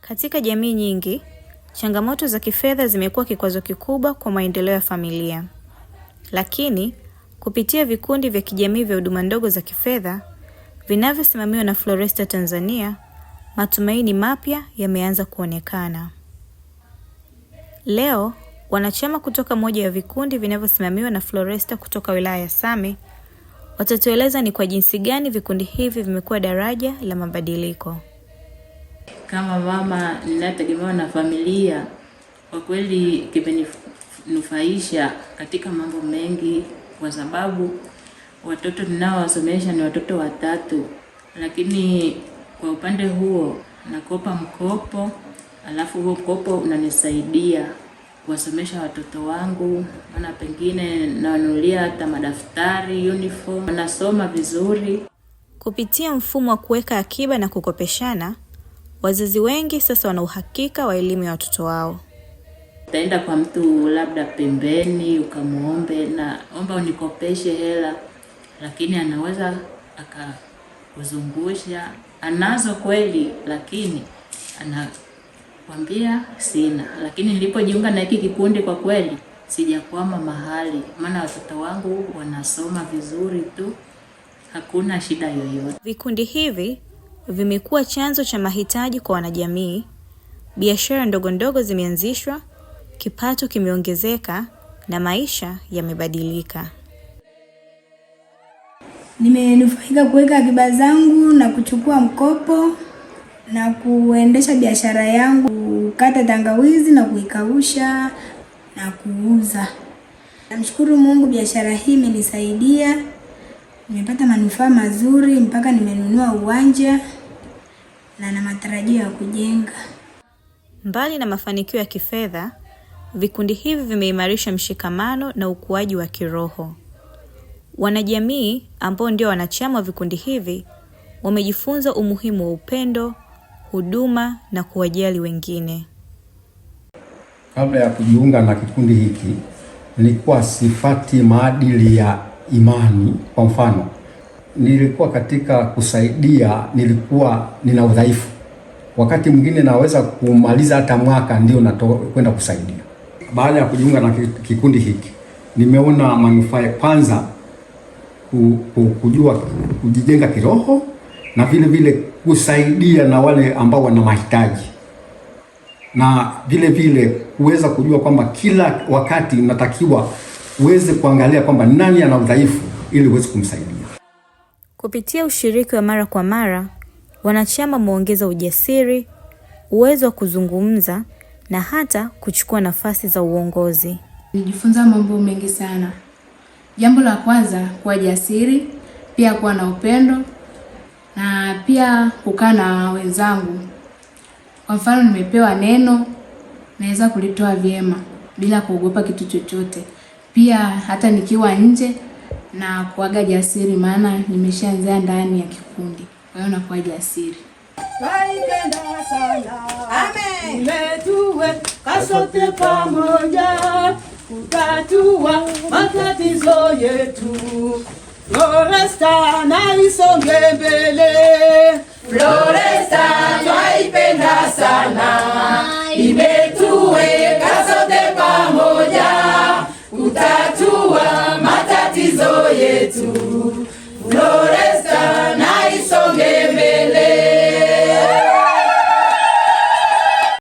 Katika jamii nyingi, changamoto za kifedha zimekuwa kikwazo kikubwa kwa maendeleo ya familia. Lakini, kupitia vikundi vya kijamii vya huduma ndogo za kifedha vinavyosimamiwa na Floresta Tanzania, matumaini mapya yameanza kuonekana. Leo, wanachama kutoka moja ya vikundi vinavyosimamiwa na Floresta kutoka wilaya ya Same watatueleza ni kwa jinsi gani vikundi hivi vimekuwa daraja la mabadiliko. Kama mama ninategemewa na familia, kwa kweli kimenufaisha katika mambo mengi, kwa sababu watoto ninaowasomesha ni watoto 3, lakini kwa upande huo nakopa mkopo, alafu huo mkopo unanisaidia kuwasomesha watoto wangu, maana pengine nawanunulia hata madaftari, uniform, wanasoma vizuri. Kupitia mfumo wa kuweka akiba na kukopeshana, wazazi wengi sasa wana uhakika wa elimu ya watoto wao. Utaenda kwa mtu labda pembeni ukamuombe na omba unikopeshe hela, lakini anaweza akakuzungusha. Anazo kweli, lakini anakwambia sina. Lakini nilipojiunga na hiki kikundi, kwa kweli sijakwama mahali, maana watoto wangu wanasoma vizuri tu, hakuna shida yoyote. Vikundi hivi vimekuwa chanzo cha mahitaji kwa wanajamii. Biashara ndogo ndogo zimeanzishwa, kipato kimeongezeka na maisha yamebadilika. Nimenufaika kuweka akiba zangu na kuchukua mkopo na kuendesha biashara yangu, kukata tangawizi na kuikausha na kuuza. Namshukuru Mungu, biashara hii imenisaidia. Nimepata manufaa mazuri mpaka nimenunua uwanja na matarajio ya kujenga. Mbali na mafanikio ya kifedha, vikundi hivi vimeimarisha mshikamano na ukuaji wa kiroho. Wanajamii ambao ndio wanachama wa vikundi hivi wamejifunza umuhimu wa upendo, huduma na kuwajali wengine. Kabla ya kujiunga na kikundi hiki, nilikuwa sifati maadili ya imani. Kwa mfano, nilikuwa katika kusaidia, nilikuwa nina udhaifu. Wakati mwingine naweza kumaliza hata mwaka ndio kwenda kusaidia. Baada ya kujiunga na kikundi hiki, nimeona manufaa. Kwanza kujua kujijenga kiroho, na vile vile kusaidia na wale ambao wana mahitaji, na vile vile kuweza kujua kwamba kila wakati natakiwa uweze kuangalia kwamba nani ana udhaifu ili uweze kumsaidia. Kupitia ushiriki wa mara kwa mara, wanachama wameongeza ujasiri, uwezo wa kuzungumza na hata kuchukua nafasi za uongozi. Nijifunza mambo mengi sana. Jambo la kwanza, kuwa jasiri, pia kuwa na upendo, na pia kukaa na wenzangu. Kwa mfano, nimepewa neno, naweza kulitoa vyema bila kuogopa kitu chochote. Pia hata nikiwa nje na kuaga jasiri, maana nimeshaanzia ndani ya kikundi. Kwa hiyo nakuwa jasiri. Waipenda sana. Amen. Umetuwe kasote pamoja kutatua matatizo yetu. Floresta na isonge mbele.